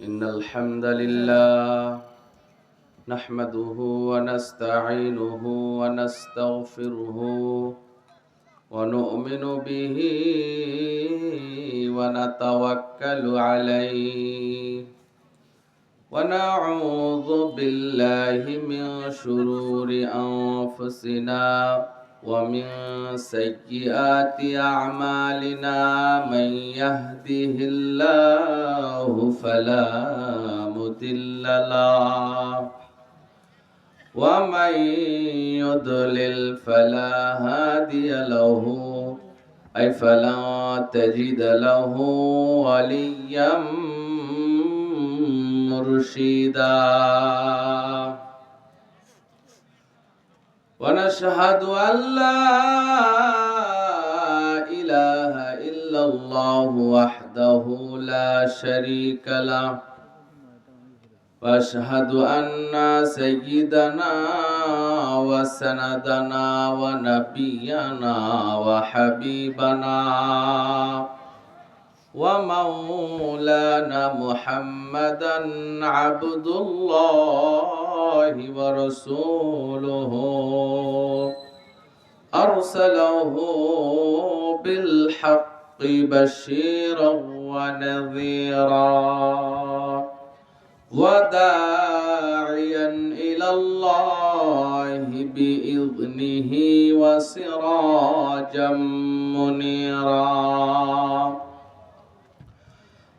إن الحمد لله نحمده ونستعينه ونستغفره ونؤمن به ونتوكل عليه ونعوذ بالله من شرور أنفسنا ومن سيئات أعمالنا من يهده الله فلا مضل له ومن يضلل فلا هادي له أي فلا تجد له وليا مرشدا ونشهد أن لا إله إلا الله وحده لا شريك له وأشهد أن سيدنا وسندنا ونبينا وحبيبنا ومولانا محمدا عبد الله ورسوله أرسله بالحق بشيرا ونذيرا وداعيا إلى الله بإذنه وسراجا منيرا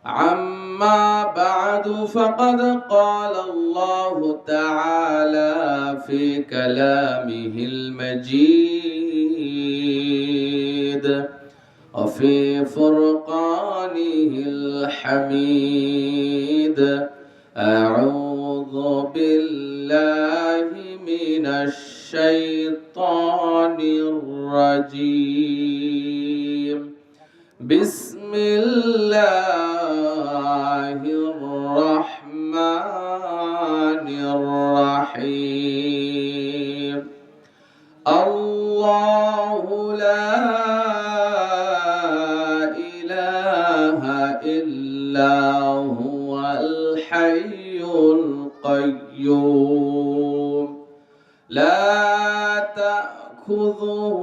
عما بعد فقد قال الله تعالى في كلامه المجيد وفي فرقانه الحميد أعوذ بالله من الشيطان الرجيم بسم الله الرحمن الرحيم الله لا إله إلا هو الحي القيوم لا تأخذه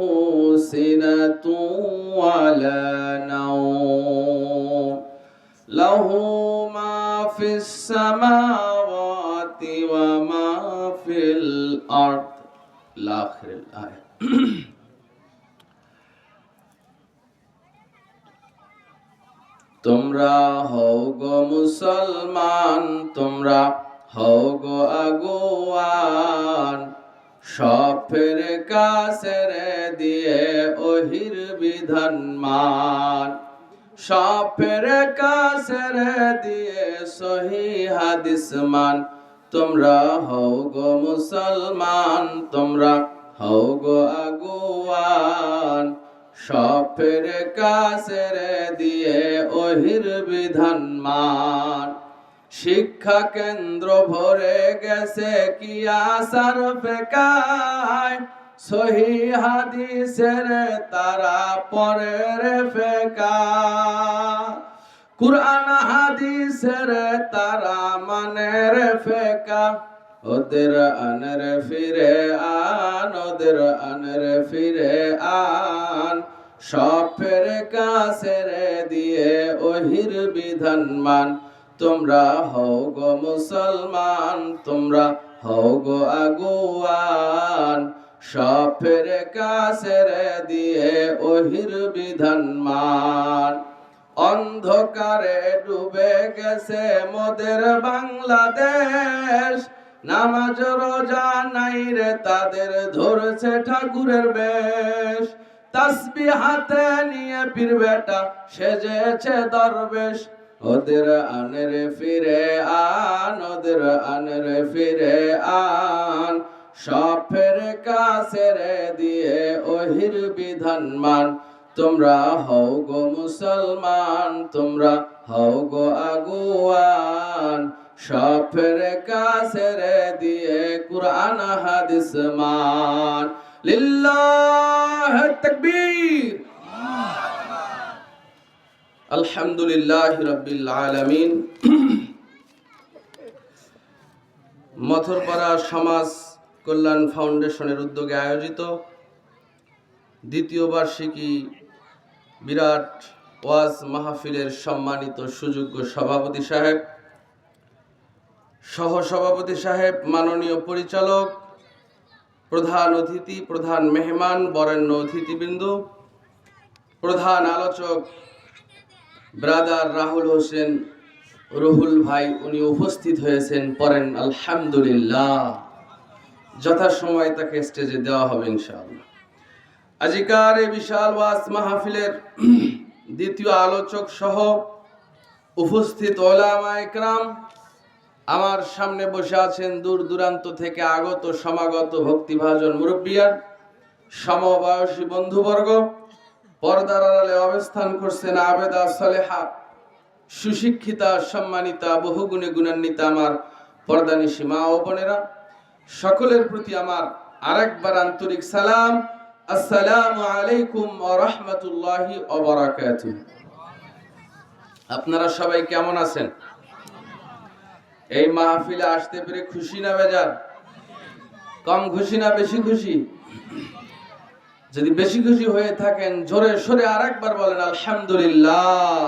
سنة ولا نوم له ما في السماوات وما في الأرض آخر الآية তোমরা হও গো মুসলমান, তোমরা হও গো আগুয়ান, সব ফেরেকা ছেড়ে দিয়ে ওহির বিধান মান, সব ফেরেকা ছেড়ে দিয়ে সহি হাদিস মান। তোমরা হও গো মুসলমান, তোমরা হও গো আগুয়ান, সব ফেরেকা ছেড়ে দিয়ে ওহির বিধান মান। শিক্ষা কেন্দ্র ভরে গেছে কি আসার ফেকায়, সহি হাদিসের তারা পরে রে ফেকা, কুরআন হাদিসের তারা মানে রে ফেকা। ওদের আনরে ফিরে আন, ওদের আনরে ফিরে আন, সব ফেরেকা ছেড়ে দিয়ে ওহির বিধান মান। তোমরা হও গো মুসলমান, তোমরা হও গো আগুয়ান, সব ফেরেকা ছেড়ে দিয়ে ওহির বিধান মান। অন্ধকারে ডুবে গেছে মোদের বাংলাদেশ, নামাজ রোজা নাই রে তাদের, ধরছে ঠাকুরের বেশ, তাসবিহ হাতে নিয়ে পীর বেটা সেজেছে দরবেশ। ওদের আনরে ফিরে আন, ওদের আনরে ফিরে আন, সব ফেরেকা ছেড়ে দিয়ে ওহির বিধান মান। তোমরা হও গো মুসলমান, তোমরা হও গো আগুয়ান, সব ফেরেকা ছেড়ে দিয়ে কুরআন হাদিস মান। লিল্লাহ তাকবীর। আলহামদুলিল্লাহি রাব্বিল আলামিন। মথুরপাড়া সমাজ কল্যাণ ফাউন্ডেশনের উদ্যোগে আয়োজিত দ্বিতীয় বার্ষিকী বিরাট ওয়াজ মাহফিলের সম্মানিত সুযোগ্য সভাপতি সাহেব, সহসভাপতি সাহেব, মাননীয় পরিচালক, প্রধান অতিথি, প্রধান মেহমান, বরেণ্য অতিথিবৃন্দ, প্রধান আলোচক ব্রাদার রাহুল হোসেন রুহুল ভাই, উনি উপস্থিত হয়েছেন। পড়েন আলহামদুলিল্লাহ। যথাসময়ে তাকে স্টেজে দেওয়া হবে ইনশাআল্লাহ। আজিকার এই বিশাল ওয়াজ মাহফিলের দ্বিতীয় আলোচক সহ উপস্থিত ওলামা ইকরাম, আমার সামনে বসে আছেন দূর দূরান্ত থেকে আগত সমাগত ভক্তিভাজন মুরব্বিয়ান, সমবয়সী বন্ধুবর্গ, পর্দার আড়ালে অবস্থান করছেন আবেদা সালেহা, সুশিক্ষিতা, সম্মানিতা, বহুগুণে গুণান্বিতা আমার পর্দানিশী মা ও বোনেরা, সকলের প্রতি আমার আরেকবার আন্তরিক সালাম। আসসালামু আলাইকুম ওয়া রাহমাতুল্লাহি ওয়া বারাকাতুহু। আপনারা সবাই কেমন আছেন? এই মাহফিলে আসতে পেরে খুশি না বেজার? কম খুশি না বেশি খুশি? যদি বেশি খুশি হয়ে থাকেন জোরে সোরে আরেকবার বলেন আলহামদুলিল্লাহ।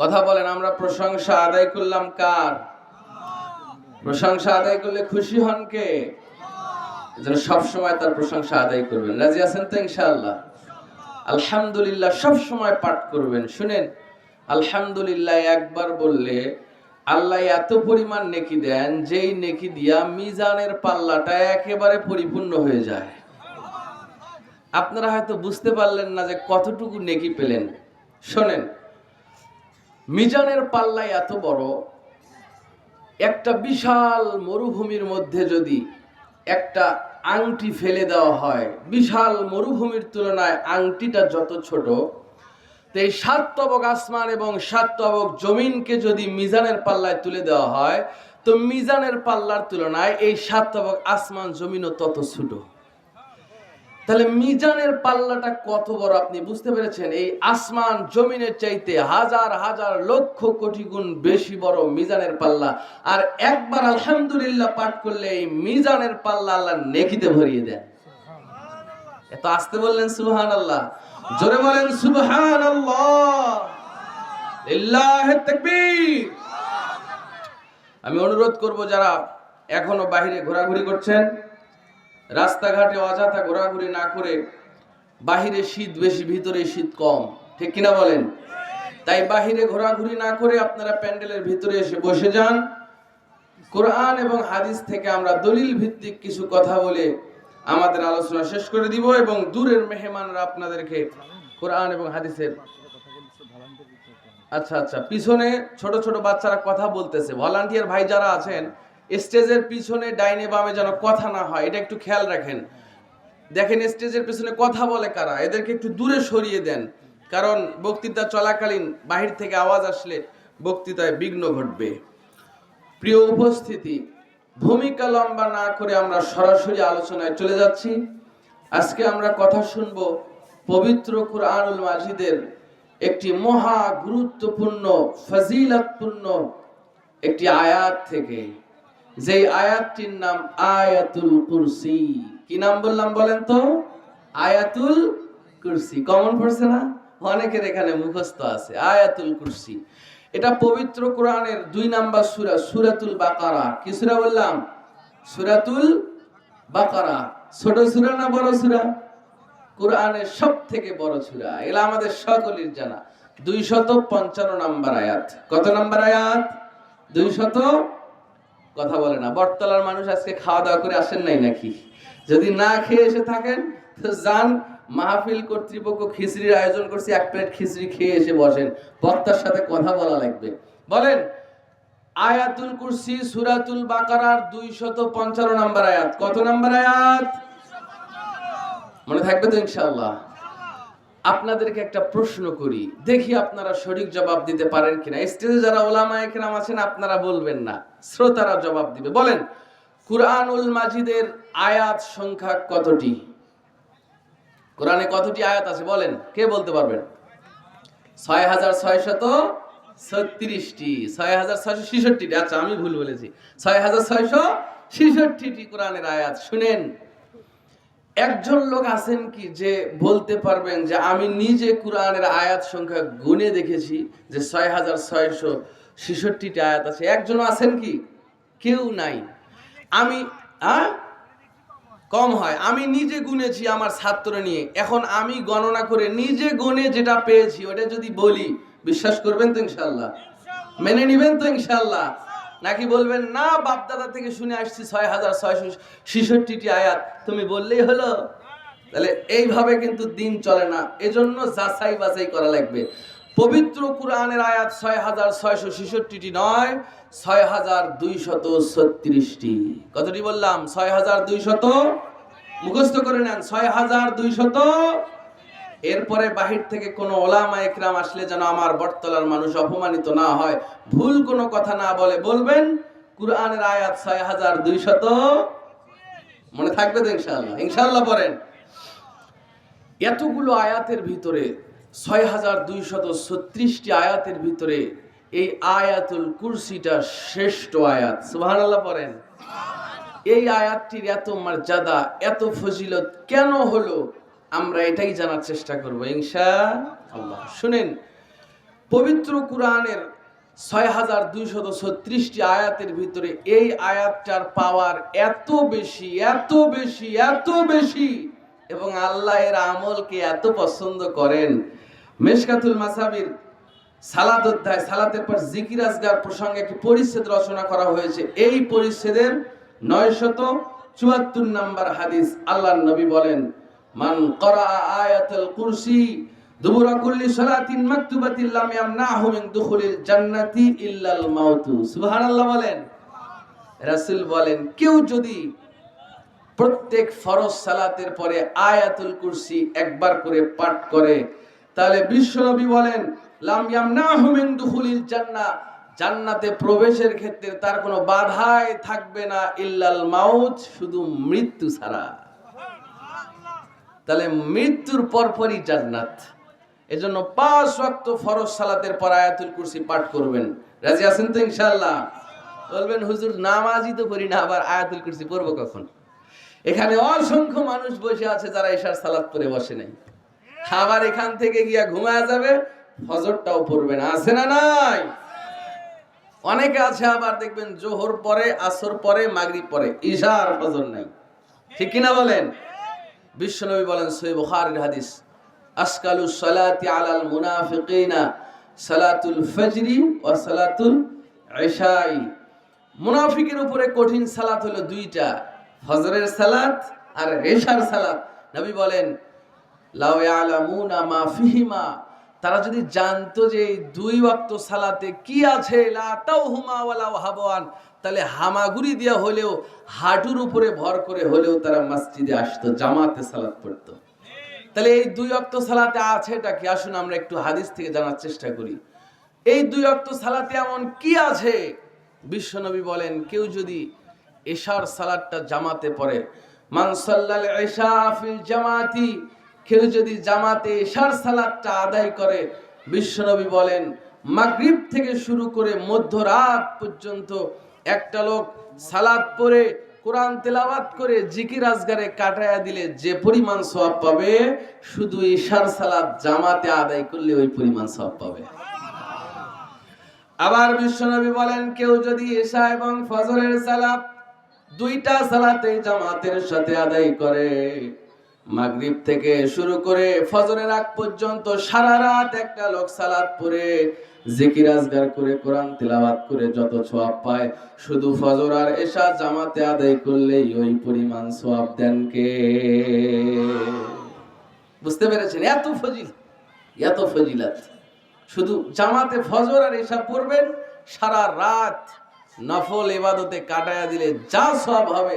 কথা বলেন, আমরা প্রশংসা আদায় করলাম কার? প্রশংসা আদায় করলে খুশি হন কে? যেন সবসময় তার প্রশংসা আদায় করবেন। রাজি আছেন তো ইনশাআল্লাহ? আলহামদুলিল্লাহ সব সময় পাঠ করবেন। শুনেন, আলহামদুলিল্লাহ একবার বললে আল্লাহ এত পরিমাণ নেকি দেন, যেই নেকি দিয়া মিজানের পাল্লাটা একেবারে পরিপূর্ণ হয়ে যায়। আপনারা হয়তো বুঝতে পারলেন না যে কতটুকু নেকি পেলেন। শোনেন, মিজানের পাল্লা এত বড়, একটা বিশাল মরুভূমির মধ্যে যদি একটা আংটি ফেলে দেওয়া হয়, বিশাল মরুভূমির তুলনায় আংটিটা যত ছোট, তো এই 7 তবক আসমান এবং 7 তবক জমিনকে যদি মিজানের পাল্লায় তুলে দেওয়া হয়, তো মিজানের পাল্লার তুলনায় এই 7 তবক আসমান জমিনও তত ছোট। তাহলে মিজানের পাল্লাটা কত বড় আপনি বুঝতে পেরেছেন? এই আসমান জমিনের চাইতে হাজার হাজার লক্ষ কোটি গুণ বেশি বড় মিজানের পাল্লা। আর একবার আলহামদুলিল্লাহ পাঠ করলে এই মিজানের পাল্লা আল্লাহ নেকিতে ভরিয়ে দেন। এত আসতে বললেন সুবহানাল্লাহ, জোরে বলেন সুবহানাল্লাহ, লিল্লাহি তাকবীর। আমি অনুরোধ করব, যারা এখনো বাইরে ঘোরাঘুরি করছেন, রাস্তাঘাটে অযথা ঘোরাঘুরি না করে, বাহিরে শীত বেশি ভিতরে শীত কম, ঠিক কিনা বলেন? তাই বাহিরে ঘোরাঘুরি না করে আপনারা প্যান্ডেলের ভিতরে এসে বসে যান। কোরআন এবং হাদিস থেকে আমরা দলিল ভিত্তিক কিছু কথা বলে আমাদের আলোচনা শেষ করে দিব, এবং দূরের মেহমানরা আপনাদেরকে কোরআন এবং হাদিসের আচ্ছা পিছনে ছোট ছোট বাচ্চারা কথা বলতেছে, ভলান্টিয়ার ভাই যারা আছেন স্টেজের পিছনে ডাইনে বামে যেন কথা না হয়, এটা একটু খেয়াল রাখেন। দেখেন স্টেজের পিছনে কথা বলে কারা, এদেরকে একটু দূরে সরিয়ে দেন, কারণ বক্তৃতা চলাকালীন বাহির থেকে আওয়াজ আসলে বক্তৃতায় বিঘ্ন ঘটবে। প্রিয় উপস্থিতি, ভূমিকা লম্বা না করে আমরা সরাসরি আলোচনায় চলে যাচ্ছি। আজকে আমরা কথা শুনব পবিত্র কুরআনুল মাজিদের একটি মহা গুরুত্বপূর্ণ ফজিলতপূর্ণ একটি আয়াত থেকে, যেই আয়াতটির নাম আয়াতুল কুরসি। কি নাম বললাম বলেন তো? আয়াতুল কুরসি। কমন পড়ছে না? অনেকের এখানে মুখস্থ আছে আয়াতুল কুরসি। এটা পবিত্র কোরআনের 2 নাম্বার সূরা, সূরাতুল বাকারা। কি সূরা বললাম? সূরাতুল বাকারা। ছোট সূরা না বড় সূরা? কোরআনের সবথেকে বড় সূরা। এগুলো আমাদের সকলের জানা। 255 নাম্বার আয়াত। কত নাম্বার আয়াত? 200। কথা বলে না। বটতলার মানুষ আজকে খাওয়া দাওয়া করে আসেন নাই নাকি? যদি না খেয়ে এসে থাকেন তো যান, মাহফিল কর্তৃপক্ষ খিচুড়ির আয়োজন করছে, 1 প্লেট খিচুড়ি খেয়ে এসে বসেন, বক্তার সাথে কথা বলা লাগবে। বলেন, আয়াতুল কুরসি সূরাতুল বাকারার 255 নাম্বার আয়াত। কত নাম্বার আয়াত? মনে থাকবে তো ইনশাআল্লাহ? আপনাদেরকে একটা প্রশ্ন করি, দেখি আপনারা সঠিক জবাব দিতে পারেন কিনা। স্টেজে যারা ওলামায়ে কেরাম আছেন আপনারা বলবেন না, শ্রোতারা জবাব দিবে। বলেন, কুরআনুল মাজিদের আয়াত সংখ্যা কতটি? কোরআনে কতটি আয়াত আছে বলেন, কে বলতে পারবেন? 6600 36টি, 6666টি। আচ্ছা আমি ভুল বলেছি, 6666টি কোরআনের আয়াত। শুনেন, একজন লোক আছেন কি যে বলতে পারবেন যে আমি নিজে কোরআনের আয়াত সংখ্যা গুনে দেখেছি যে 6666টি আয়াত আছে? একজন আছেন কি? কেউ নাই। আমি কম হয়। আমি নিজে গুনেছি আমার ছাত্র নিয়ে, এখন আমি গণনা করে নিজে গুনে যেটা পেয়েছি ওটা যদি বলি, বিশ্বাস করবেন তো ইনশাল্লাহ? মেনে নিবেন তো ইনশাল্লাহ? নাকি বলবেন না বাপদাদা থেকে শুনে আসছি 6666টি আয়াত, তুমি বললেই হলো? তাহলে এইভাবে কিন্তু দিন চলে না। এজন্য যাচাই বাছাই করা লাগবে। পবিত্র কোরআনের আয়াত 6666টি নয়, 6236টি। কতটি বললাম? 6200। মুখস্থ করে নেন, 6200। এরপরে বাহির থেকে কোনো ওলামা একরাম আসলে যেন আমার বটতলার মানুষ অপমানিত না হয়, ভুল কোনো কথা না বলে, বলবেন কোরআনের আয়াত 6200। মনে থাকবে তো ইনশাআল্লাহ? ইনশাআল্লাহ পড়েন। এতগুলো আয়াতের ভিতরে 6236টি আয়াতের ভিতরে এই আয়াতুল কুরসিটা শ্রেষ্ঠ আয়াত। সুবহানাল্লাহ পড়েন। এই আয়াতটির এত মর্যাদা, এত ফজিলত কেন হলো, আমরা এটাই জানার চেষ্টা করব ইনশাআল্লাহ। শুনেন, পবিত্র কোরআনের 6236টি আয়াতের ভিতরে এই আয়াতটার পাওয়ার এত বেশি, এত বেশি, এত বেশি, এবং আল্লাহ এর আমলকে এত পছন্দ করেন। মিশকাতুল মাসাবির সালাত অধ্যায়, সালাতের পর জিকির আজগার প্রসঙ্গে একটি পরিচ্ছেদ রচনা করা হয়েছে। এই পরিচ্ছেদের 974 নম্বর হাদিস, আল্লাহর নবী বলেন, মান ক্বারা আয়াতুল কুরসি দুবুরা কুল্লি সালাতিন মাকতুবাতিন লাম ইয়ামনাহু মিন দুখুলিল জান্নাতি ইল্লাল মাউত। সুবহানাল্লাহ বলেন। রাসূল বলেন, কেউ যদি প্রত্যেক ফরজ সালাতের পরে আয়াতুল কুরসি একবার করে পাঠ করে, তাহলে বিশ্বনবী বলেন, লাম ইয়ামনাহু মিন দুখুলিল জান্নাহ, জান্নাতে প্রবেশের ক্ষেত্রে তার কোনো বাধাই থাকবে না, ইল্লাল মাউত, শুধু মৃত্যু ছাড়া। তাহলে মৃত্যুর পরপরই জান্নাত। এজন্য 5 ওয়াক্ত ফরজ সালাতের পর আয়াতুল কুরসি পাঠ করবেন। রাজি আছেন তো ইনশাআল্লাহ? বলবেন হুজুর নামাজই তো করি না, আবার আয়াতুল কুরসি পড়বো কখন? এখানে অসংখ্য মানুষ বসে আছে যারা ইশার সালাত পড়ে বসে নাই, আবার এখান থেকে গিয়া ঘুমায় যাবে, ফজরটাও পড়বে না। আছে না নাই? অনেকে আছে আবার দেখবেন জোহর পরে, আসর পরে, মাগরিব পরে, ইশার ফজর নাই। ঠিক কিনা বলেন? বিশ্বনবী বলেন, সহিহ বুখারীর হাদিস, আসকালুস সালাতি আলাল মুনাফিকিনা সালাতুল ফজরি ওয়া সালাতুল ইশাই। মুনাফিকের উপরে কঠিন সালাত হলো দুইটা, ফজরের সালাত আর ইশার সালাত। নবী বলেন, লাউ ইয়ালামুনা মা ফিহিমা, তারা যদি জানতো যে এই 2 ওয়াক্ত সালাতে কি আছে, লা তাওহুমা ওয়ালা হাবওয়ান, তাহলে হামাগুড়ি দিয়া হলেও, হাঁটুর উপরে ভর করে হলেও তারা মসজিদে আসতো, জামাতে সালাত পড়তো। তাহলে এই 2 ওয়াক্ত সালাতে আছেটা কি? আসুন আমরা একটু হাদিস থেকে জানার চেষ্টা করি। এই 2 ওয়াক্ত সালাতে এমন কি আছে? বিশ্বনবী বলেন, কেউ যদি ইশার সালাতটা জামাতে পড়ে, মান সাল্লাল ইশা ফিল জামাতি, কেউ যদি জামাতে ইশার সালাতটা আদায় করে, বিশ্বনবী বলেন, মাগরিব থেকে শুরু করে মধ্যরাত পর্যন্ত একটা লোক সালাত পড়ে, কোরআন তেলাওয়াত করে, জিকির আজগারে কাটায়া দিলে যে পরিমাণ সওয়াব পাবে, শুধু ইশার সালাত জামাতে আদায় করলে ওই পরিমাণ সওয়াব পাবে। আবার বিশ্বনবী বলেন, কেউ যদি ইশা এবং ফজরের সালাত, 2টা সালাতে জামাতের সাথে আদায় করে, মাগরিব থেকে শুরু করে ফজরের আগ পর্যন্ত সারা রাত একটা লোক সালাত পড়ে, জিকির আজগার করে, কোরআন তেলাওয়াত করে যত সওয়াব পায়, শুধু ফজর আর ইশা জামাতে আদায় করলেই ওই পরিমাণ সওয়াব দেন কে? বুঝতে পেরেছেন? এত ফজিলত, এত ফজিলত। শুধু জামাতে ফজর আর ইশা পড়বেন, সারা রাত নফল ইবাদতে কাটায়া দিলে যা সওয়াব হবে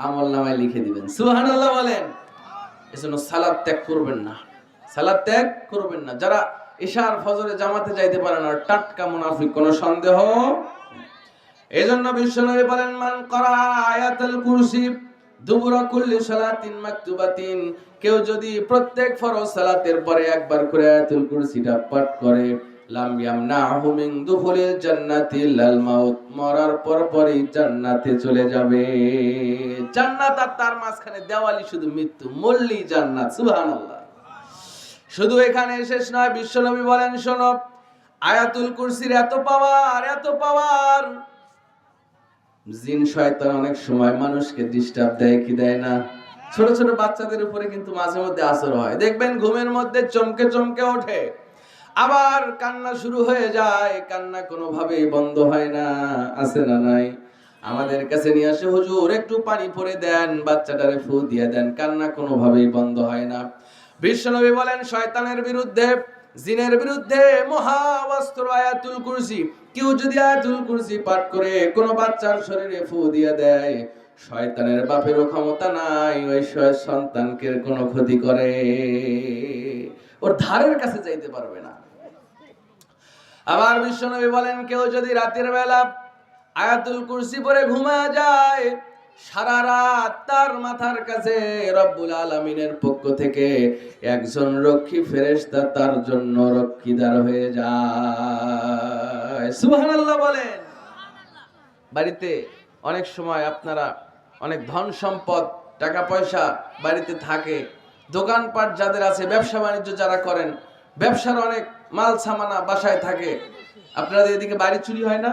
আমলনামায় লিখে দিবেন। সুবহানাল্লাহ বলেন। এজন্য সালাত ত্যাগ করবেন না, সালাত ত্যাগ করবেন না। যারা ইশার ফজরে জামাতে যাইতে পারে না, টাটকা মুনাফিক, কোনো সন্দেহ। এজন্য বিশ্বনবী বলেন, মান ক্বারা আয়াতুল কুরসি দুবুরা কুল্লি সালাতিন মাকতুবাতিন, কেউ যদি প্রত্যেক ফরজ সালাতের পরে একবার করে আয়াতুল কুরসিটা পাঠ করে, লাম ইয়ামনাহু মিন দুখুলিল জান্নাতি ইল্লাল মাউত, মরার পরই জান্নাতে চলে যাবে। জান্নাত আর তার মাঝখানে দেওয়ালি শুধু মৃত্যু, মরলেই জান্নাত। সুবহানাল্লাহ। শুধু এখানে শেষ নয়, বিশ্বনবী বলেন শোনো, আয়াতুল কুরসির এত পাওয়ার, জিন শয়তান অনেক সময় মানুষকে ডিস্টার্ব দেয় কি দেয় না? ছোট ছোট বাচ্চাদের উপরে কিন্তু মাঝে মধ্যে আসর হয়, দেখবেন ঘুমের মধ্যে চমকে চমকে ওঠে, আবার কান্না শুরু হয়ে যায়, কান্না কোনোভাবেই বন্ধ হয় না। আছে না নাই? আমাদের কাছে নিয়ে আসে, হুজুর একটু পানি পরে দেন, বাচ্চাটারে ফু দিয়ে দেন, কান্না কোনোভাবেই বন্ধ হয় না। বিশ্বনবী বলেন শয়তানের বিরুদ্ধে, জিনের বিরুদ্ধে মহা অস্ত্র আয়াতুল কুরসি। কেউ যদি আয়াতুল কুরসি পাঠ করে কোন বাচ্চার শরীরে ফু দিয়ে দেয়, শয়তানের বাপেরও ক্ষমতা নাই ওই সন্তানকে কোনো ক্ষতি করে, ওর ধারের কাছে যাইতে পারবে না। আবার বিশ্বনবী বলেন কেউ যদি রাতের বেলা আয়াতুল কুরসি পড়ে ঘুমায় যায়, সারা রাত তার মাথার কাছে রব্বুল আলামিনের পক্ষ থেকে একজন রক্ষী ফেরেশতা তার জন্য রক্ষীদার হয়ে যায়। সুবহানাল্লাহ বলেন। বাড়িতে অনেক সময় আপনারা অনেক ধন সম্পদ টাকা পয়সা বাড়িতে থাকে, দোকানপাট যাদের আছে, ব্যবসা বাণিজ্য যারা করেন, ব্যবসার অনেক মাল সামানা বাসায় থাকে, আপনাদের এদিকে বাড়ি চুরি হয় না?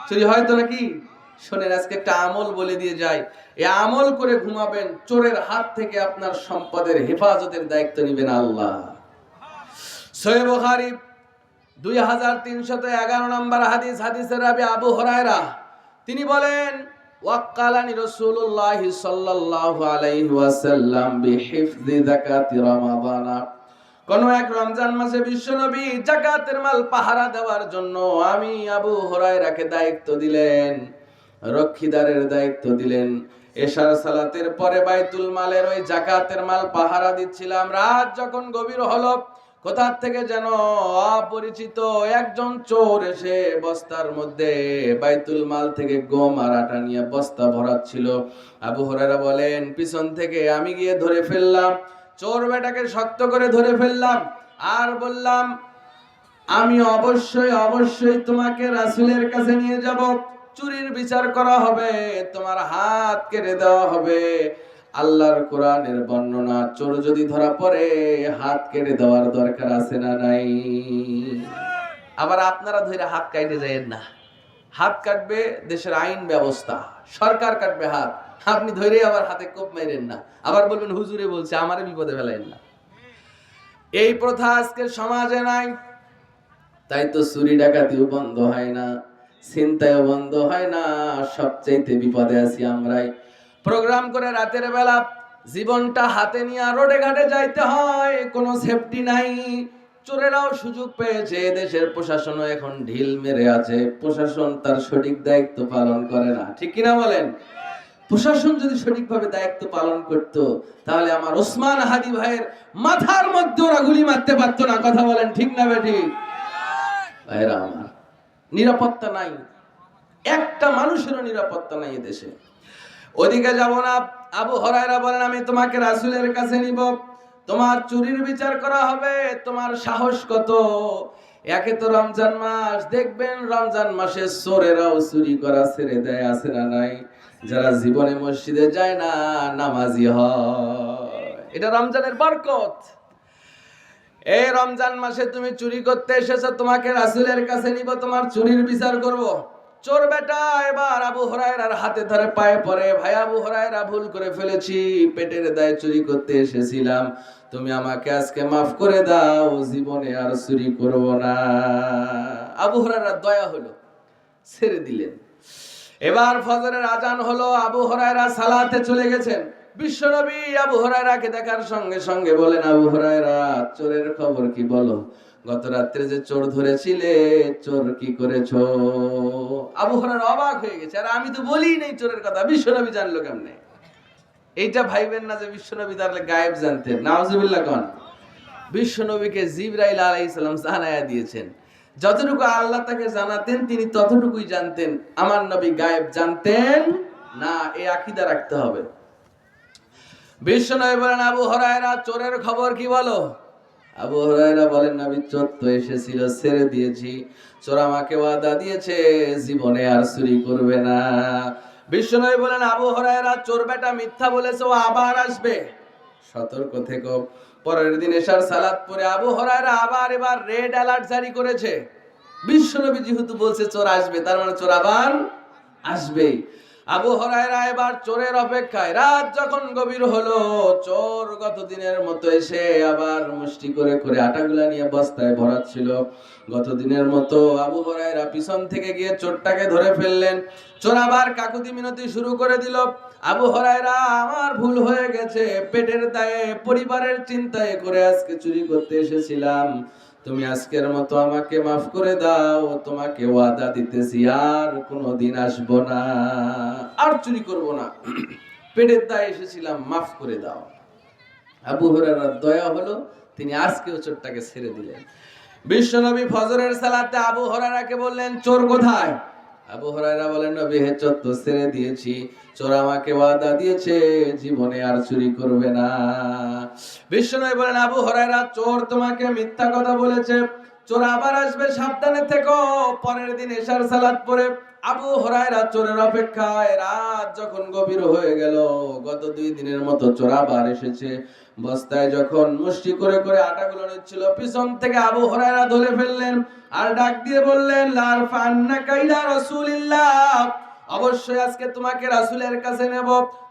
চুরি হয় তো নাকি? শোনেন, আজকে একটা আমল বলে দিয়ে যায়, এই আমল করে ঘুমাবেন, চোরের হাত থেকে আপনার সম্পদের হেফাজতের দায়িত্ব নেবেন আল্লাহ। সহিহ বুখারী 2311 নম্বর হাদিস, হাদিসের রাবি আবু হুরায়রা, তিনি বলেন ওয়াক্কালানি রাসূলুল্লাহ সাল্লাল্লাহু আলাইহি ওয়াসাল্লাম বিহিফযি যাকাতি রমাদানা। কোন এক রমজান মাসে বিশ্বনবী যাকাতের মাল পাহারা দেওয়ার জন্য আমি আবু হুরায়রাকে দায়িত্ব দিলেন, রক্ষীদারের দায়িত্ব দিলেন। এশার সালাতের পরে বাইতুল মালের ওই যাকাতের মাল পাহারা দিচ্ছিলাম। রাত যখন গভীর হলো, কোথা থেকে যেন অপরিচিত একজন চোর এসে বস্তার মধ্যে বাইতুল মাল থেকে গম আর আটা নিয়ে বস্তা ভরাচ্ছিল। আবু হুরায়রা বলেন পিছন থেকে আমি গিয়ে ধরে ফেললাম, চোর বেটাকে শক্ত করে ধরে ফেললাম, আর বললাম আমি অবশ্যই তোমাকে রাসূলের কাছে নিয়ে যাব, চুরির বিচার করা হবে, তোমার হাত কেটে দেওয়া হবে। আল্লাহর কোরআনের বর্ণনা, চোর যদি ধরা পড়ে হাত কেটে দেওয়ার দরকার আছে না নাই? আবার আপনারা ধরে হাত কাটে যায়েন না, হাত কাটবে দেশের আইন ব্যবস্থা, সরকার কাটবে হাত, আপনি ধরে আবার হাতে কোপ মেরেন না, আবার বলবেন হুজুরে বলছে, আমারে বিপদে ফেলেন না। এই প্রথা আজকের সমাজে নাই, তাই তো চুরি ডাকাতিও বন্ধ হয় না, চিন্তাও বন্ধ হয় না, সবচাইতে বিপদে আছি আমরাই। প্রোগ্রাম করে রাতের বেলা জীবনটা হাতে নিয়ে রোডে ঘাটে যাইতে হয়, কোনো সেফটি নাই। চোরেরাও সুযোগ পেয়েছে, দেশের প্রশাসনও এখন ঢিল মেরে আছে, প্রশাসন তার সঠিক দায়িত্ব পালন করে না, ঠিক কিনা বলেন? প্রশাসন যদি সঠিকভাবে দায়িত্ব পালন করত, তাহলে আমার ওসমান হাদি ভাইয়ের মাথার মধ্যে ওরা গুলি মারতে পারতো না। কথা বলেন ঠিক না বেঠিক? ভাইরা আমার, নিরাপত্তা নাই, একটা মানুষেরও নিরাপত্তা নাই এদেশে। ওদিকে যাব না। আবু হুরায়রা বলেন আমি তোমাকে রাসূলের কাছে নিব, তোমার চুরির বিচার করা হবে, তোমার সাহস কত? একে তো রমজান মাস, দেখবেন রমজান মাসে চোরেরাও চুরি করা ছেড়ে দেয়, আছে না নাই? যারা জীবনে মসজিদে যায় না নামাজি হয়, এটা রমজানের বরকত। এই রমজান মাসে তুমি চুরি করতে এসেছো, তোমাকে রাসূলের কাছে নিব, তোমার চুরির বিচার করব। চোর বেটা এবার আবু হুরায়রার হাতে ধরে পায়ে পড়ে, ভাই আবু হুরায়রা, ভুল করে ফেলেছি, পেটের দায়ে চুরি করতে এসেছিলাম, তুমি আমাকে আজকে মাফ করে দাও, জীবনে আর চুরি করব না। আবু হুরায়রার দয়া হলো, ছেড়ে দিলেন। এবার ফজরের আজান হলো, আবু হুরায়রা সালাতে চলে গেছেন। বিশ্বনবী আবু হুরায়রাকে দেখার সঙ্গে সঙ্গে বলেন, আবু হুরায়রা, চোরের খবর কি বলো? গত রাত্রে যে চোর ধরেছিলে, চোর কি করেছো? আবু হুরায়রা অবাক হয়ে গেছে, আর আমি তো বলিই নাই চোরের কথা, বিশ্বনবী জানলো কেমনে? এইটা ভাইবেন না যে বিশ্বনবী তাহলে গায়েব জানতেন, নাউজুবিল্লাহ কোন? বিশ্বনবীকে জিবরাইল আলাইহিস সালাম জানায়া দিয়েছেন, যতটুকু আল্লাহ তাকে জানাতেন তিনি ততটুকুই জানতেন, আমার নবী গায়েব জানতেন না, এই আকীদা রাখতে হবে। বিশ্বনবী বলেন, আবু হুরায়রা, চোরের খবর কি বলো? আবু হুরায়রা বলেন, নবী চোর তো এসেছিল, ছেড়ে দিয়েছি। চোর আমাকে ওয়াদা দিয়েছে জীবনে আর চুরি করবে না। বিশ্বনবী বলেন, আবু হুরায়রা চোর বেটা মিথ্যা বলেছে, ও আবার আসবে, সতর্ক থেকো। পরের দিন এশার সালাত পরে আবু হুরায়রা এবার রেড অ্যালার্ট জারি করেছে। বিশ্বনবী যেহেতু বলছে চোর আসবে, তার মানে চোর আবার আসবেই। আবু হুরায়রা এবার চোরের অপেক্ষায়। রাত যখন গভীর হলো, চোর গত দিনের মতো এসে আবার মুষ্টি করে করে আটাগুলা নিয়ে বস্তায় ভরাচ্ছিল। গত দিনের মতো আবু হুরায়রা পিছন থেকে গিয়ে চোরটাকে ধরে ফেললেন। চোর আবার কাকুতি মিনতি শুরু করে দিল, আবু হুরায়রা আমার ভুল হয়ে গেছে, পেটের দায়ে পরিবারের চিন্তায় করে আজকে চুরি করতে এসেছিলাম, তুমি আজকের মতো আমাকে মাফ করে দাও, তোমাকে ওয়াদা দিতেছি আর কোনোদিন আসবো না, আর চুরি করব না, পেটের দায়ে এসেছিলাম, মাফ করে দাও। আবু হুরায়রার দয়া হলো, তিনি আজকেও চোরটাকে ছেড়ে দিলেন। বিশ্বনবী ফজরের সালাতে আবু হুরায়রাকে বললেন, চোর কোথায়? আবু হুরায়রা বলেন, নবী হে, চোর তো ছেড়ে দিয়েছি, চোর আমাকে ওয়াদা দিয়েছে জীবনে আর চুরি করবে না। বিশ্বনবী বলেন, আবু হুরায়রা চোর তোমাকে মিথ্যা কথা বলেছে, চোর আবার আসবে, সাবধানে থেকো। পরের দিন এশার সালাত পরে আবু হুরায়রা চোরের অপেক্ষায়। রাত যখন গভীর হয়ে গেল, গত 2 দিনের মতো চোর আবার এসেছে। বস্তায় যখন মুষ্টি করে করে আটাগুলো নিচ্ছিল, পিছন থেকে আবু হুরায়রা ধরে ফেললেন আর ডাক দিয়ে বললেন, লারফান্নাকা ইলা রাসূলিল্লাহ, অবশ্যই আজকে তোমাকে রাসূলের কাছে নেব,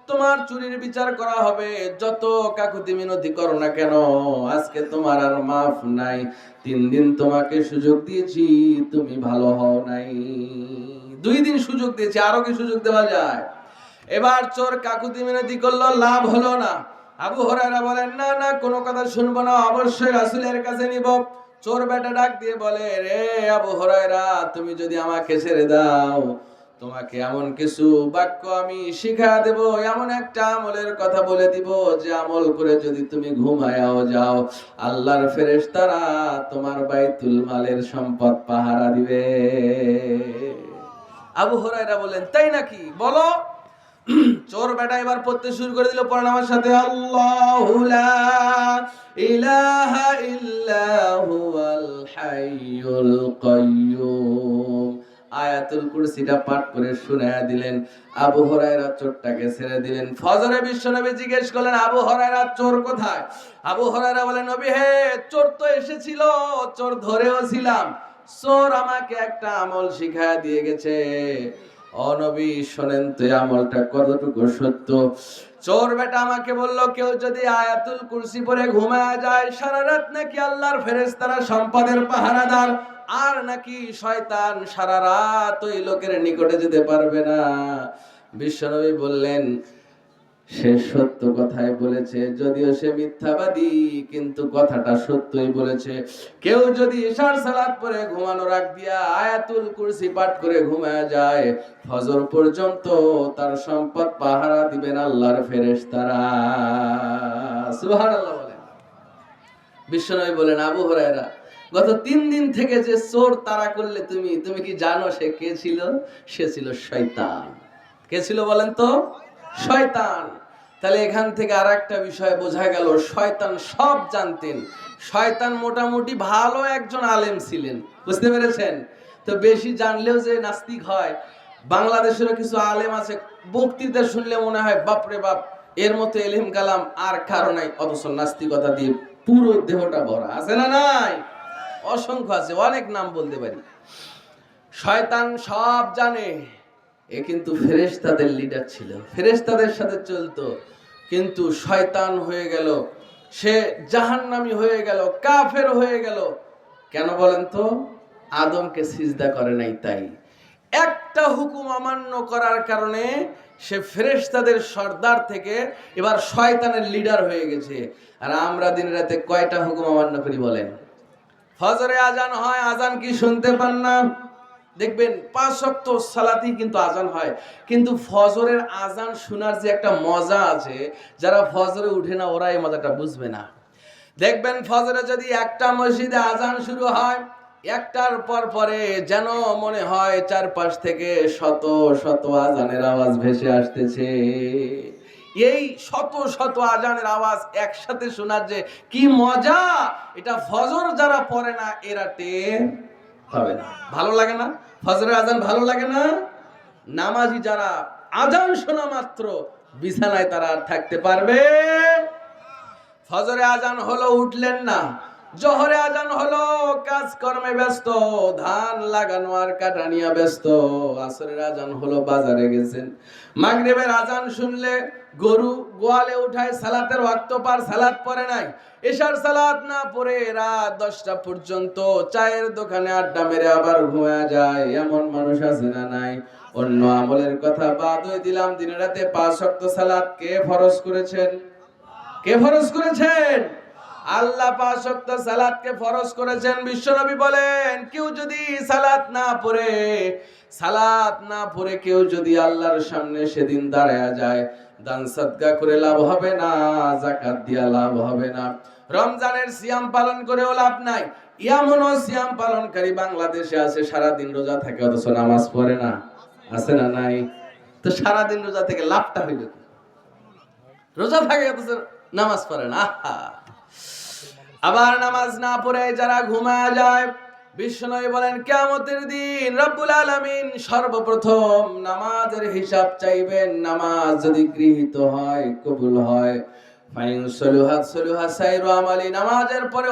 তোমার চুরির বিচার করা হবে, যত কাকুতি মিনতি করো না কেন, আজকে তোমার আর মাফ নাই। 3 দিন তোমাকে সুযোগ দিয়েছি, তুমি ভালো হও নাই। 2 দিন সুযোগ দিয়েছি, আরো কি সুযোগ দেওয়া যায়? এবার চোর কাকুতি মিনতি করলো, লাভ হলো না। আবু হুরায়রা বলেন, না না, কোনো কথা শুনবো না, অবশ্যই রাসূলের কাছে নিব। চোর বেটা ডাক দিয়ে বলে, রে আবু হুরায়রা, তুমি যদি আমাকে ছেড়ে দাও, তোমাকে এমন কিছু বাক্য আমি শিখা দেব, এমন একটা আমলের কথা বলে দিব, যে আমল করে যদি তুমি ঘুমায়াও যাও, আল্লাহর ফেরেশতারা তোমার বাইতুল মালের সম্পদ পাহারা দিবে। আবু হুরায়রা বলেন, তাই নাকি, বলো। চোর বেটা এবার পড়তে শুরু করে দিল, পড়েন আমার সাথে, আল্লাহু লা ইলাহা ইল্লা হুয়াল হাইয়ুল কাইয়্যুম, আয়াতুল কুরসিটা পাঠ করে শোনায়া দিলেন। আবু হুরায়রা চোরটাকে ছেড়ে দিলেন। ফজরে বিশ্বনবী জিজ্ঞেস করলেন, আবু হুরায়রা চোর কোথায়? আবু হুরায়রা বলেন, নবী হে, চোর তো এসেছিল, চোর ধরেও ছিলাম, চোর আমাকে একটা আমল শিখায়া দিয়ে গেছে। ও নবী, শোনেন তো এই আমলটা কতটুকু সত্য। চোর বেটা আমাকে বলল, কেউ যদি আয়াতুল কুরসি পড়ে ঘুমায় যায়, সারা রাত নাকি আল্লাহর ফেরেশতারা সম্পদের পাহারাদার, আর নাকি শয়তান সারা রাত ওই লোকের নিকটে যেতে পারবে না। বিশ্বনবী বললেন, সে সত্য কথাই বলেছে, যদিও সে মিথ্যাবাদী, কিন্তু কথাটা সত্যই বলেছে। কেউ যদি ইশার সালাত পড়ে ঘুমানোর আগ দিয়া আয়াতুল কুরসি পাঠ করে ঘুমায় যায়, ফজর পর্যন্ত তার সম্পদ পাহারা দিবেন আল্লাহর ফেরেশতারা। সুবহানাল্লাহ বলেন। বিশ্বনবী বলেন, আবু হুরায়রা, গত 3 দিন থেকে যে চোর তাড়া করলে তুমি কি জানো সে কে ছিল? সে ছিল শয়তান। কে ছিল বলেন তো? শয়তান। তাহলে এখান থেকে আরেকটা বিষয় বোঝা গেল, শয়তান সব জানতেন। শয়তান মোটামুটি ভালো একজন আলেম ছিলেন, বুঝতে পেরেছেন? তো বেশি জানলেও যে নাস্তিক হয়। বাংলাদেশেরও কিছু আলেম আছে, বক্তৃতা শুনলে মনে হয় বাপরে বাপ, এর মতো এলিম কালাম আর কারো নাই, অথচ নাস্তিকতা দিয়ে পুরো দেহটা ভরা। আছে না নাই? অসংখ্য আছে, অনেক নাম বলতে পারি। শয়তান সব জানে। এ কিন্তু ফেরেশতাদের লিডার ছিল, ফেরেশতাদের সাথে চলতো, কিন্তু শয়তান হয়ে গেল, সে জাহান্নামী হয়ে গেল, কাফের হয়ে গেল। কেন বলেন তো? আদমকে সিজদা করে নাই, তাই একটা হুকুম অমান্য করার কারণে সে ফেরেশতাদের সর্দার থেকে এবার শয়তানের লিডার হয়ে গেছে। আর আমরা দিন রাতে কয়টা হুকুম অমান্য করি বলেন? ফজরে আজান হয়, আজান কি শুনতে পান না? দেখবেন 5 ওয়াক্ত সালাতেই কিন্তু আজান হয়, কিন্তু ফজরের আজান শোনার যে একটা মজা আছে, যারা ফজরে উঠে না ওরা এই মজাটা বুঝবে না। দেখবেন ফজরে যদি একটা মসজিদে আজান শুরু হয়, একটার পর পরে যেন মনে হয় চারপাশ থেকে শত শত আজানের আওয়াজ ভেসে আসতেছে। এই শত শত আজানের আওয়াজ একসাথে শোনার যে কি মজা, এটা ফজর যারা পড়ে না এরা টের পাবে না। ভালো লাগে না? ফজরের আজান ভালো লাগে না? নামাজি যারা আজান শোনা মাত্র বিছানায় তারা আর থাকতে পারবে। ফজরে আজান হলো উঠলেন না, জোহরে আজান হলো কাজকর্মে ব্যস্ত, ধান লাগানো আর কাটা নিয়ে ব্যস্ত, আসরের আজান হলো বাজারে গেছেন, মাগরিবের আজান শুনলে গরু গোয়ালে উঠায় সালাতের ওয়াক্ত পার, সালাত পড়ে নাই, এশার সালাত না পড়ে রাত 10টা পর্যন্ত চায়ের দোকানে আড্ডা মেরে আবার ঘুমায় যায়। এমন মানুষ আছে না নাই? অন্য আমলের কথা বাদ হয়ে দিলাম, দিনে রাতে 5 ওয়াক্ত সালাত কে ফরজ করেছেন? কে ফরজ করেছেন? আল্লাহ 5 ওয়াক্ত সালাতকে ফরজ করেছেন। বিশ্বনবী বলেন, কেউ যদি সালাত না পড়ে কেউ যদি আল্লাহর সামনে সেদিন দাঁড়ায়া যায়, দান সাদকা করে লাভ হবে না, যাকাত দিয়া লাভ হবে না, রমজানের সিয়াম পালন করেও লাভ নাই। এমনও সিয়াম পালনকারী বাংলাদেশে আছে, সারা দিন রোজা থাকে অথচ নামাজ পড়ে না। আছে না নাই? তো সারা দিন রোজা থেকে লাভটা হইল কি? রোজা থাকে অথচ নামাজ পড়ে না। আবার নামাজ না পড়ে যারা ঘুমায় যায়, বিশ্বনবী বলেন কিয়ামতের দিন রব্বুল আলামিন সর্বপ্রথম নামাজের হিসাব চাইবেন। নামাজ যদি গৃহীত হয়, কবুল হয়, ফাইন সলুহা সাইরু আমালি, নামাজের পরে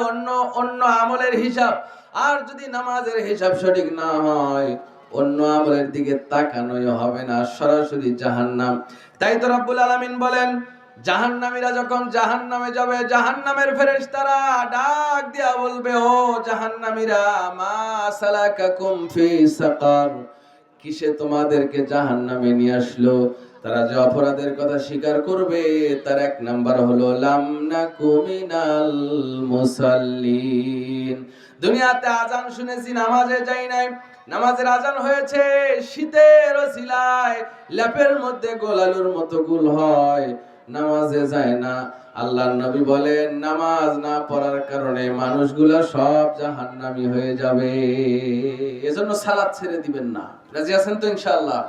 অন্য আমলের হিসাব। আর যদি নামাজের হিসাব সঠিক না হয়, অন্য আমলের দিকে তাকানোই হবে না, সরাসরি জাহান্নাম। তাই তো রব্বুল আলামিন বলেন, জাহান্নামীরা যখন জাহান্নামে যাবে, জাহান্নামের ফেরেশতারা ডাক দিয়া বলবে, ও জাহান্নামীরা, মা সালাকাকুম ফি সাকার, কিসে তোমাদেরকে জাহান্নামে নিয়ে আসলো? তারা যে অপরাধের কথা স্বীকার করবে, তার 1 নাম্বার হলো লাম নাকু মিনাল মুসাল্লিন। দুনিয়াতে আজান শুনেছি, নামাজে যাই নাই। নামাজের আজান হয়েছে শীতের ওসিলায়, ল্যাপের মধ্যে গোলালুর মতো গুল হয়, নামাজে যায় না। আল্লাহর নবী বলেন, নামাজ না পড়ার কারণে মানুষগুলা সব জাহান্নামী হয়ে যাবে। এজন্য সালাত ছেড়ে দিবেন না। রাজি আছেন তো ইনশাআল্লাহ?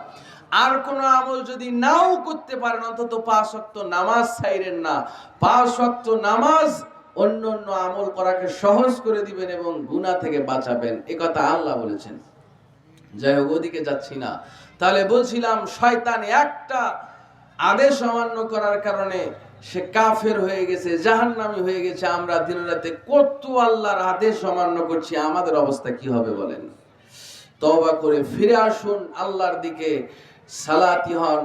আর কোন আমল যদি নাও করতে পারেন, অন্তত 5 ওয়াক্ত নামাজ ছাইরেন না। 5 ওয়াক্ত নামাজ অন্য আমল করাকে সহজ করে দিবেন এবং গুনাহ থেকে বাঁচাবেন, এ কথা আল্লাহ বলেছেন। যাই হোক, ওদিকে যাচ্ছি না। তাহলে বলছিলাম, শয়তান একটা আদেশ অমান্য করার কারণে সে কাফের হয়ে গেছে, জাহান্নামী হয়ে গেছে। আমরা দিন রাতে কত আল্লাহর আদেশ অমান্য করছি, আমাদের অবস্থা কি হবে বলেন? তওবা করে ফিরে আসুন আল্লাহর দিকে, সালাতি হন,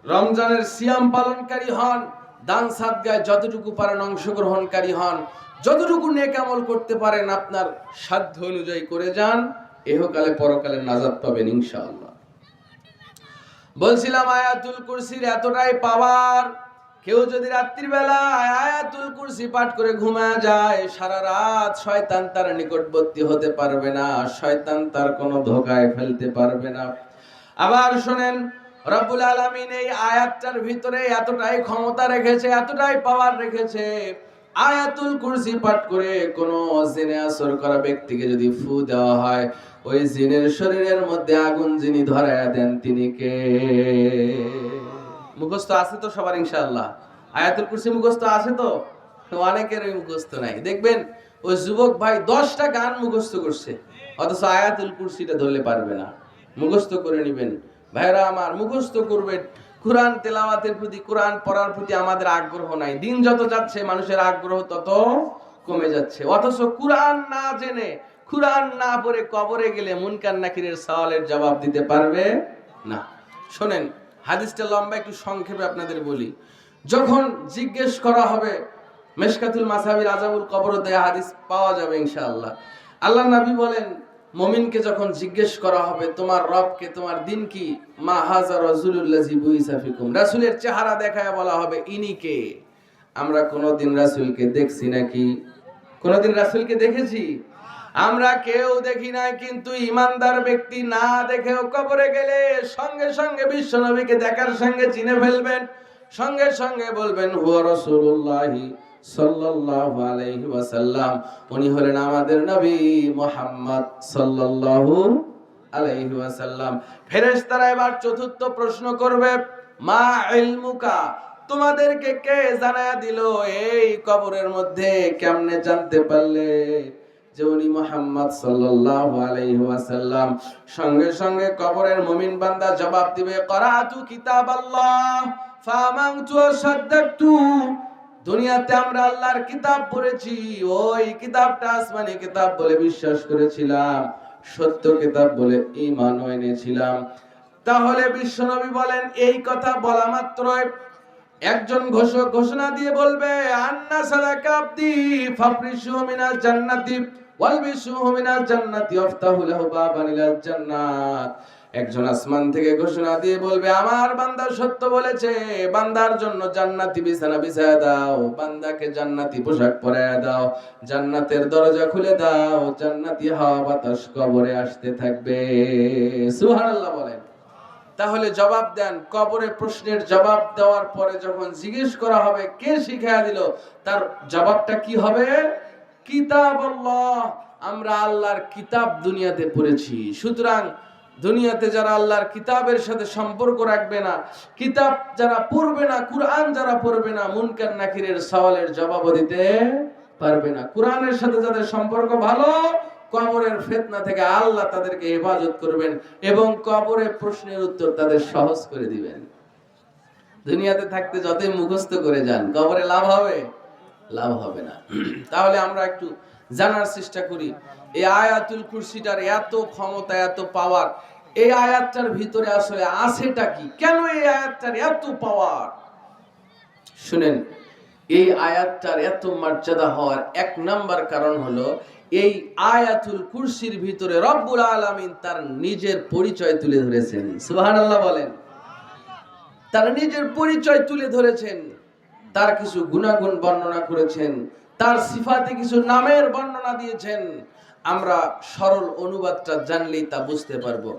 রমজানের সিয়াম পালনকারী হন, দান সাদগায় যতটুকু পারেন অংশগ্রহণকারী হন, যতটুকু নেক আমল করতে পারেন আপনার সাধ্য অনুযায়ী করে যান, ইহকালে পরকালে নাজাত পাবেন ইনশাআল্লাহ। বলছিলাম, আয়াতুল কুরসির এতটাই পাওয়ার, কেউ যদি রাত্রির বেলা আয়াতুল কুরসি পাঠ করে ঘুমায় যায়, সারা রাত শয়তান তার নিকটবর্তী হতে পারবে না, শয়তান তার কোনো ধোঁকায় ফেলতে পারবে না। আবার শোনেন, রব্বুল আলামিন এই আয়াতটার ভিতরে এতটাই ক্ষমতা রেখেছে, এতটাই পাওয়ার রেখেছে, আয়াতুল কুরসি পাঠ করে কোনো জিনে আসর করা ব্যক্তিকে যদি ফু দেওয়া হয়, ওই জিনের শরীরের মধ্যে আগুন যিনি ধরায়া দেন তিনি কে? মুখস্থ আছে তো সবার ইনশাআল্লাহ? আয়াতুল কুরসি মুখস্থ আছে তো? অনেকের মুখস্থ নাই। দেখবেন ওই যুবক ভাই 10টা গান মুখস্থ করছে, অথচ আয়াতুল কুরসিটা ধরলে পারবে না। মুখস্থ করে নেবেন ভাইরা আমার, মুখস্থ করবেন। কুরআন তেলাওয়াতের প্রতি, কুরআন পড়ার প্রতি আমাদের আগ্রহ নাই। দিন যত যাচ্ছে মানুষের আগ্রহ তত কমে যাচ্ছে। অথচ কুরআন না জেনে, কুরআন না পড়ে কবরে গেলে মুনকার নাকিরের সওয়ালের জবাব দিতে পারবে না। শোনেন, হাদিসটা লম্বা, একটু সংক্ষেপে আপনাদের বলি। যখন জিজ্ঞেস করা হবে, মেশকাতুল মাসাবির আজাবুল কবর দেয়া হাদিস পাওয়া যাবে ইনশাআল্লাহ। আল্লাহ নবী বলেন, মুমিনকে যখন জিজ্ঞেস করা হবে তোমার রবকে, তোমার দিন কি, মা হাযা রাসূলুল্লাযী বুইসা ফিকুম, রাসূলের চেহারা দেখায় বলা হবে ইনি কে? আমরা কোনদিন রাসূলকে দেখছি নাকি? কোনদিন রাসূলকে দেখেছি? আমরা কেউ দেখি নাই। কিন্তু ইমানদার ব্যক্তি না দেখেও কবরে গেলে সঙ্গে সঙ্গে বিশ্ব নবীকে দেখার সঙ্গে চিনে ফেলবেন, সঙ্গে সঙ্গে বলবেন হুয়া রাসূলুল্লাহি সাল্লাল্লাহু আলাইহি ওয়াসাল্লাম, উনি হলেন আমাদের নবী মুহাম্মদ সাল্লাল্লাহু আলাইহি ওয়াসাল্লাম। ফেরেশতারা এবার চতুর্থ প্রশ্ন করবে, মা ইলমুকা, তোমাদেরকে কে জানায়া দিল? এই কবরের মধ্যে কেমনে জানতে পারলে যে উনি মুহাম্মদ সাল্লাল্লাহু আলাইহি ওয়াসাল্লাম? সঙ্গে সঙ্গে কবরের মুমিন বান্দা জবাব দিবে, করাতু কিতাবাল্লাহ ফামানতু সাদ্দাকতু। দুনিয়াতে আমরা আল্লাহর কিতাব পড়েছি, ওই কিতাবটা আসমানি কিতাব বলে বিশ্বাস করেছিলাম, সত্য কিতাব বলে ঈমান এনেছিলাম। তাহলে বিশ্বনবী বলেন, এই কথা বলা মাত্রই একজন ঘোষক ঘোষণা দিয়ে বলবে, আন্না সালাকা আবদি ফাফরিশু মিনাল জান্নাতি ওয়ালবিসুহু মিনাল জান্নাতি ওয়াফতাহু লাহু বাবান ইলাল জান্নাত। একজন আসমান থেকে ঘোষণা দিয়ে বলবে, আমার বান্দা সত্য বলেছে, বান্দার জন্য জান্নাতি বিছানা বিছায়া দাও, বান্দাকে জান্নাতি পোশাক পরায়া দাও, জান্নাতের দরজা খুলে দাও, জান্নাতি হাওয়া বাতাস কবরে আসতে থাকবে। সুবহানাল্লাহ বলেন। তাহলে জবাব দেন, কবরে প্রশ্নের জবাব দেওয়ার পরে যখন জিজ্ঞেস করা হবে কে শিখায়া দিল, তার জবাবটা কি হবে? কিতাবুল্লাহ। আমরা আল্লাহর কিতাব দুনিয়াতে পড়েছি। সুতরাং দুনিয়াতে যারা আল্লাহর কিতাবের সাথে সম্পর্ক রাখবে না, কিতাব যারা পড়বে না, কুরআন যারা পড়বে না, মুনকার নাকিরের সওয়ালের জবাব দিতে পারবে না। কুরআনের সাথে যাদের সম্পর্ক ভালো, কবরের ফিতনা থেকে আল্লাহ তাদেরকে হেফাজত করবেন এবং কবরের প্রশ্নের উত্তর তাদের সহজ করে দিবেন। দুনিয়াতে থাকতে যতই মুখস্থ করে যান, কবরে লাভ হবে? লাভ হবে না। তাহলে আমরা একটু জানার চেষ্টা করি, এই আয়াতুল কুরসিটার এত ক্ষমতা, এত পাওয়ার, এই আয়াতটার ভিতরে আসলে আছেটা কি? কেন এই আয়াতটার এত পাওয়ার? শুনেন, এই আয়াতটার এত মর্যাদা হওয়ার এক নাম্বার কারণ হলো, এই আয়াতুল কুরসির ভিতরে রব্বুল আলামিন তার নিজের পরিচয় তুলে ধরেছেন। সুবহানাল্লাহ বলেন। তার নিজের পরিচয় তুলে ধরেছেন, তার কিছু গুণাগুণ বর্ণনা করেছেন, তার সিফাতে কিছু নামের বর্ণনা দিয়েছেন। আমরা সরল অনুবাদটা জানলেই তা বুঝতে পারবো।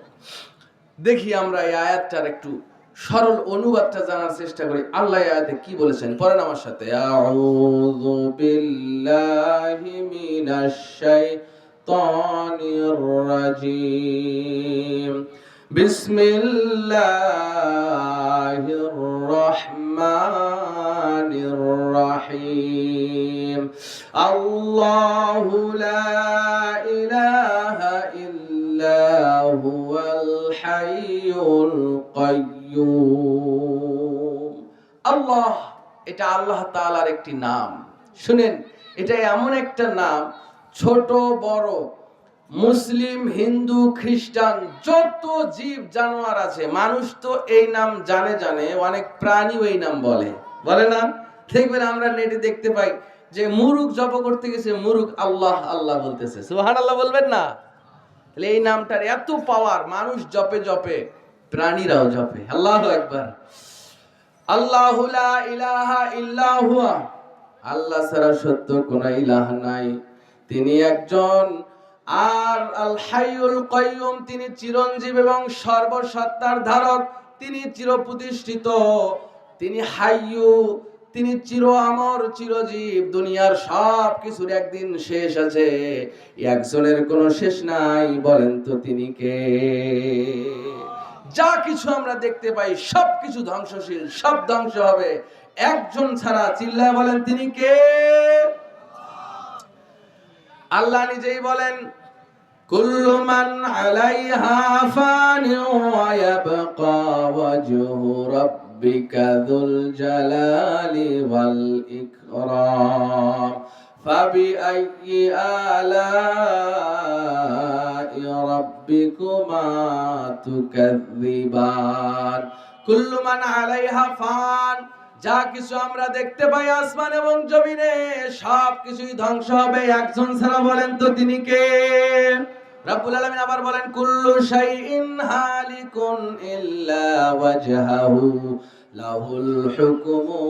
দেখি আমরা এই আয়াতটার একটু সরল অনুবাদটা জানার চেষ্টা করি। আল্লাহ আয়াতে কি বলেছেন পড়েন আমার সাথে। আউযু বিল্লাহি মিনাশ শাইতানির রাজীম। বিসমিল্লাহির রহমানির রহিম। আল্লাহু লা ইলাহা ইল্লা হুয়াল হাইয়ুল কাইয়্যুম। আল্লাহ, এটা আল্লাহ তাআলার একটি নাম। শুনেন, এটা এমন একটা নাম, ছোট বড় মুসলিম, হিন্দু, খ্রিস্টান, যত জীব জানোয়ার আছে, মানুষ তো এই নাম জানে, অনেক প্রাণীও এই নাম বলে না? দেখবেন আমরা নেটে দেখতে পাই যে মুরুগ জপ করতে গেছে, মুরুগ আল্লাহ আল্লাহ বলতেছে। সুবহানাল্লাহ বলবেন না? তাহলে এই নামটার এত পাওয়ার, মানুষ জপে, প্রাণীরাও জপে। আল্লাহু আকবার। আল্লাহু লা ইলাহা ইল্লা হুয়া, আল্লাহ ছাড়া সত্য কোনো ইলাহ নাই, তিনি একজন। আর আল হাইয়ুল কাইয়্যুম, তিনি চিরঞ্জীব এবং সর্বসত্তার ধারক, তিনি চিরপ্রতিষ্ঠিত, তিনি হাইয়ু, তিনি চির আমর, চিরজীব। দুনিয়ার সব কিছুর একদিন শেষ আছে, একজনের কোনো শেষ নাই। বলেন তো তিনি কে? যা কিছু আমরা দেখতে পাই সব কিছু ধ্বংসশীল, সব ধ্বংস হবে, একজন ছাড়া। চিল্লায় বলেন তিনি কে? আল্লাহ নিজেই বলেন, কুল্লু মান আলাইহা ফানি ওয়া ইয়াবকা ওয়াজহু রাব্বিকা যুল জালালি ওয়াল ইকরাম ফাবিআইয়ি আলাই রাব্বিকুমা তুকাযযিবান। কুল্লু মান আলাইহা ফান, যা কিছু আমরা দেখতে পাই আসমান এবং জমিনে, সব কিছুই ধ্বংস হবে, একজন ছাড়া। বলেন তো তিনি কে? রব্বুল আলামিন আবার বলেন, কুল্লু শাইইন হালিকুন ইল্লা ওয়াজহাহু লাহুল হুকমু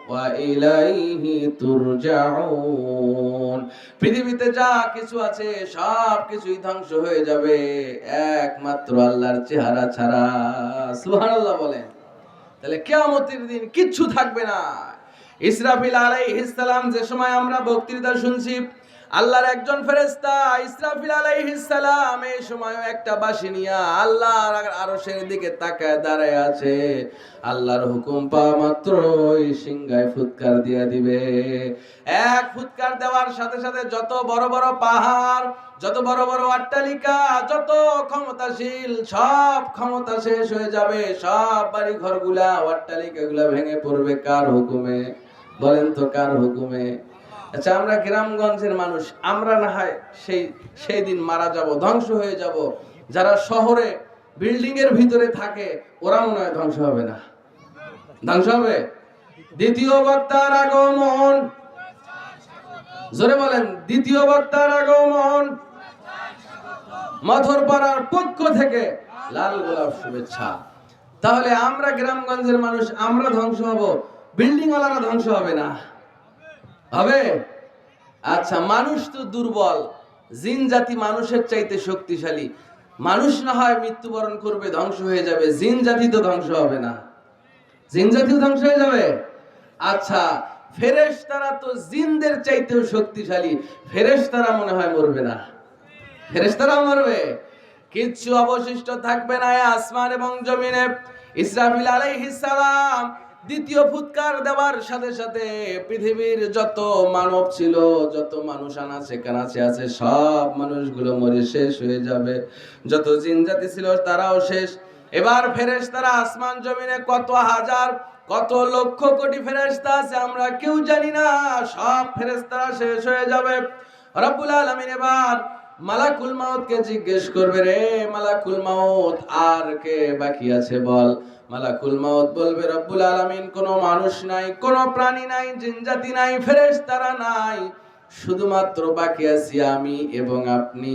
ওয়া ইলাইহি তুরজাউন। পৃথিবীতে যা কিছু আছে সব কিছুই ধ্বংস হয়ে যাবে, একমাত্র আল্লাহর চেহারা ছাড়া। সুবহানাল্লাহ বলেন। তাহলে কিয়ামতের দিন কিচ্ছু থাকবে না। ইসরাফিল আলাইহিস সালাম যে সময় আমরা বক্তৃতা শুনছি, আল্লাহর একজন ফেরেশতা ইসরাফিল আলাইহিস সালাম এই সময় একটা বাঁশি নিয়ে আল্লাহর আরশের দিকে তাকায় দাঁড়ায় আছে। আল্লাহর হুকুম পাওয়া মাত্রই সিংহায় ফুৎকার দিয়ে দিবে। এক ফুৎকার দেওয়ার সাথে সাথে যত বড় বড় পাহাড়, যত বড় বড় অট্টালিকা, যত ক্ষমতাশীল সব ক্ষমতা শেষ হয়ে যাবে। সব বাড়ি ঘরগুলা অট্টালিকাগুলা ভেঙে পড়বে। কার হুকুমে? বলেন তো কার হুকুমে? আচ্ছা, আমরা গ্রামগঞ্জের মানুষ, আমরা না হয় সেই দিন মারা যাব, ধ্বংস হয়ে যাব। যারা শহরে বিল্ডিং এর ভিতরে থাকে ওরা মনে হয় ধ্বংস হবে না? ধ্বংস হবে। দ্বিতীয় বক্তার আগমন, জোরে বলেন, দ্বিতীয় বক্তার আগমন। মথুরপাড়ার পক্ষ থেকে লাল গোলাপ শুভেচ্ছা। তাহলে আমরা গ্রামগঞ্জের মানুষ, আমরা ধ্বংস হব, বিল্ডিং ওয়ালারা ধ্বংস হবে না? হবে? আচ্ছা, মানুষ তো দুর্বল, জিন জাতি মানুষের চাইতে শক্তিশালী। মানুষ না হয় মৃত্যুবরণ করবে, ধ্বংস হয়ে যাবে, জিন জাতি তো ধ্বংস হবে না? জিন জাতিও ধ্বংস হয়ে যাবে। আচ্ছা, ফেরেশতারা তো জিনদের চাইতেও শক্তিশালী, ফেরেশতারা মনে হয় মরবে না? ফেরেশতারা মরবে, কিচ্ছু অবশিষ্ট থাকবে না আসমান এবং জমিনে। ইসরাফিল আলাইহিস সালাম দ্বিতীয় ফুৎকার দেওয়ার সাথে সাথে পৃথিবীর যত মানব ছিল, যত মানুষ আনাচে কানাচে আছে, সব মানুষগুলো মরে শেষ হয়ে যাবে। যত জিন জাতি ছিল তারাও শেষ। এবার ফেরেশতারা আসমান জমিনে কত হাজার, কত লক্ষ কোটি ফেরেশতা আছে আমরা কেউ জানি না, সব ফেরেশতারা শেষ হয়ে যাবে। রব্বুল আলামিন এবার মালাকুল মাউতকে জিজ্ঞেস করবে, রে মালাকুল মাউত, আর কে বাকি আছে বল। মালাকুল মাউত বলবে, রব্বুল আলামিন, কোনো মানুষ নাই, কোনো প্রাণী নাই, জিনজাতি নাই, ফেরেশতারা নাই, শুধুমাত্র বাকি আছি আমি এবং আপনি।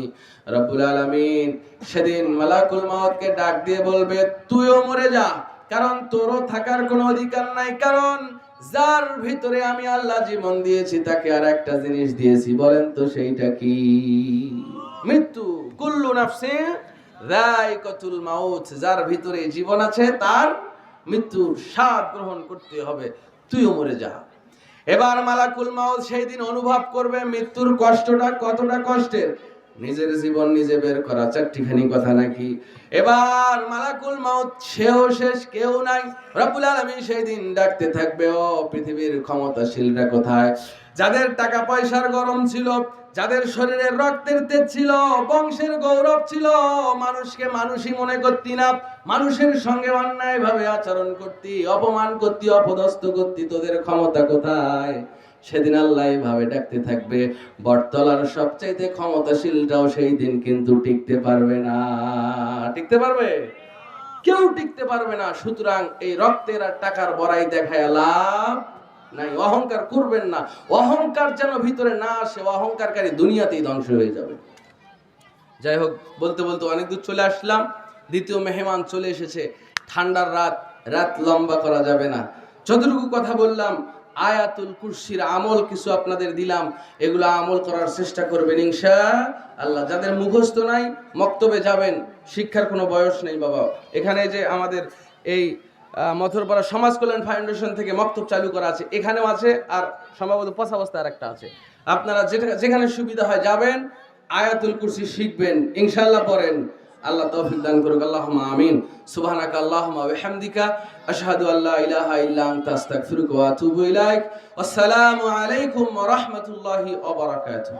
রব্বুল আলামিন সেদিন মালাকুল মাউতকে ডাক দিয়ে বলবে, তুইও মরে যা, কারণ তোরও থাকার কোনো অধিকার নাই। কারণ যার ভিতরে আমি আল্লাহ জীবন দিয়েছি তাকে আর একটা জিনিস দিয়েছি, বলেন তো সেইটা কি? মৃত্যু। কুল্লু নাফসিন যায়কাতুল মাউত, যার ভিতরে জীবন আছে তার মৃত্যুর স্বাদ গ্রহণ করতে হবে, তুইও মরে যা। এবার মালাকুল মাউত সেই দিন অনুভব করবে মৃত্যুর কষ্টটা কতটা কষ্টের। নিজের জীবন নিজে বের করা চারটিখানি কথা নাকি? এবার মালাকুল মাউত সেও শেষ, কেউ নাই। রব্বুল আলামিন সেই দিন ডাকতে থাকবে, ও পৃথিবীর ক্ষমতাশীলরা কোথায়? যাদের টাকা পয়সার গরম ছিল, যাদের শরীরের রক্তের তেজ ছিল, বংশের গৌরব ছিল, মানুষকে মানুষই মনে করতি না, মানুষের সঙ্গে অন্যায় ভাবে আচরণ করতি, অপমান করতি, অপদস্থ করতি, তোদের ক্ষমতা কোথায়? সেদিন আল্লাহ এইভাবে ডাকতে থাকবে। বটতলার সবচাইতে ক্ষমতাশীলটাও সেই দিন কিন্তু টিকতে পারবে না। টিকতে পারবে? কেউ টিকতে পারবে না। সুতরাং এই রক্তের আর টাকার বড়াই দেখায় লাভ নাই। অহংকার করবেন না, অহংকার যেন ভিতরে না আসে, অহংকারকারী দুনিয়াতেই ধ্বংস হয়ে যাবে। যাই হোক, বলতে বলতে অনেক দূর চলে আসলাম। দ্বিতীয় মেহমান চলে এসেছে। ঠান্ডার রাত, রাত লম্বা করা যাবে না। যতটুকু কথা বললাম, আয়াতুল কুরসির আমল কিছু আপনাদের দিলাম, এগুলো আমল করার চেষ্টা করবেন ইনশাআল্লাহ। যাদের মুখস্থ নাই মক্তবে যাবেন, শিক্ষার কোনো বয়স নেই বাবা। এখানে যে আমাদের এই মথুরপাড়া সমাজ কল্যাণ ফাউন্ডেশন থেকে মক্তব চালু করা আছে, এখানেও আছে, আর সম্ভবত পছাবস্তা আর একটা আছে। আপনারা যেখানে সুবিধা হয় যাবেন, আয়াতুল কুরসি শিখবেন, ইনশাআল্লাহ পড়েন। আল্লাহ তৌফিক দান করুক, আল্লাহুম্মা আমিন। সুবহানাকা আল্লাহুম্মা ওয়া বিহামদিকা আশহাদু আল্লা ইলাহা ইল্লা আনতা আস্তাগফিরুকা ওয়া আতুবু ইলাইক। আসসালামু আলাইকুম ওয়া রাহমাতুল্লাহি ওয়া বারাকাতুহু।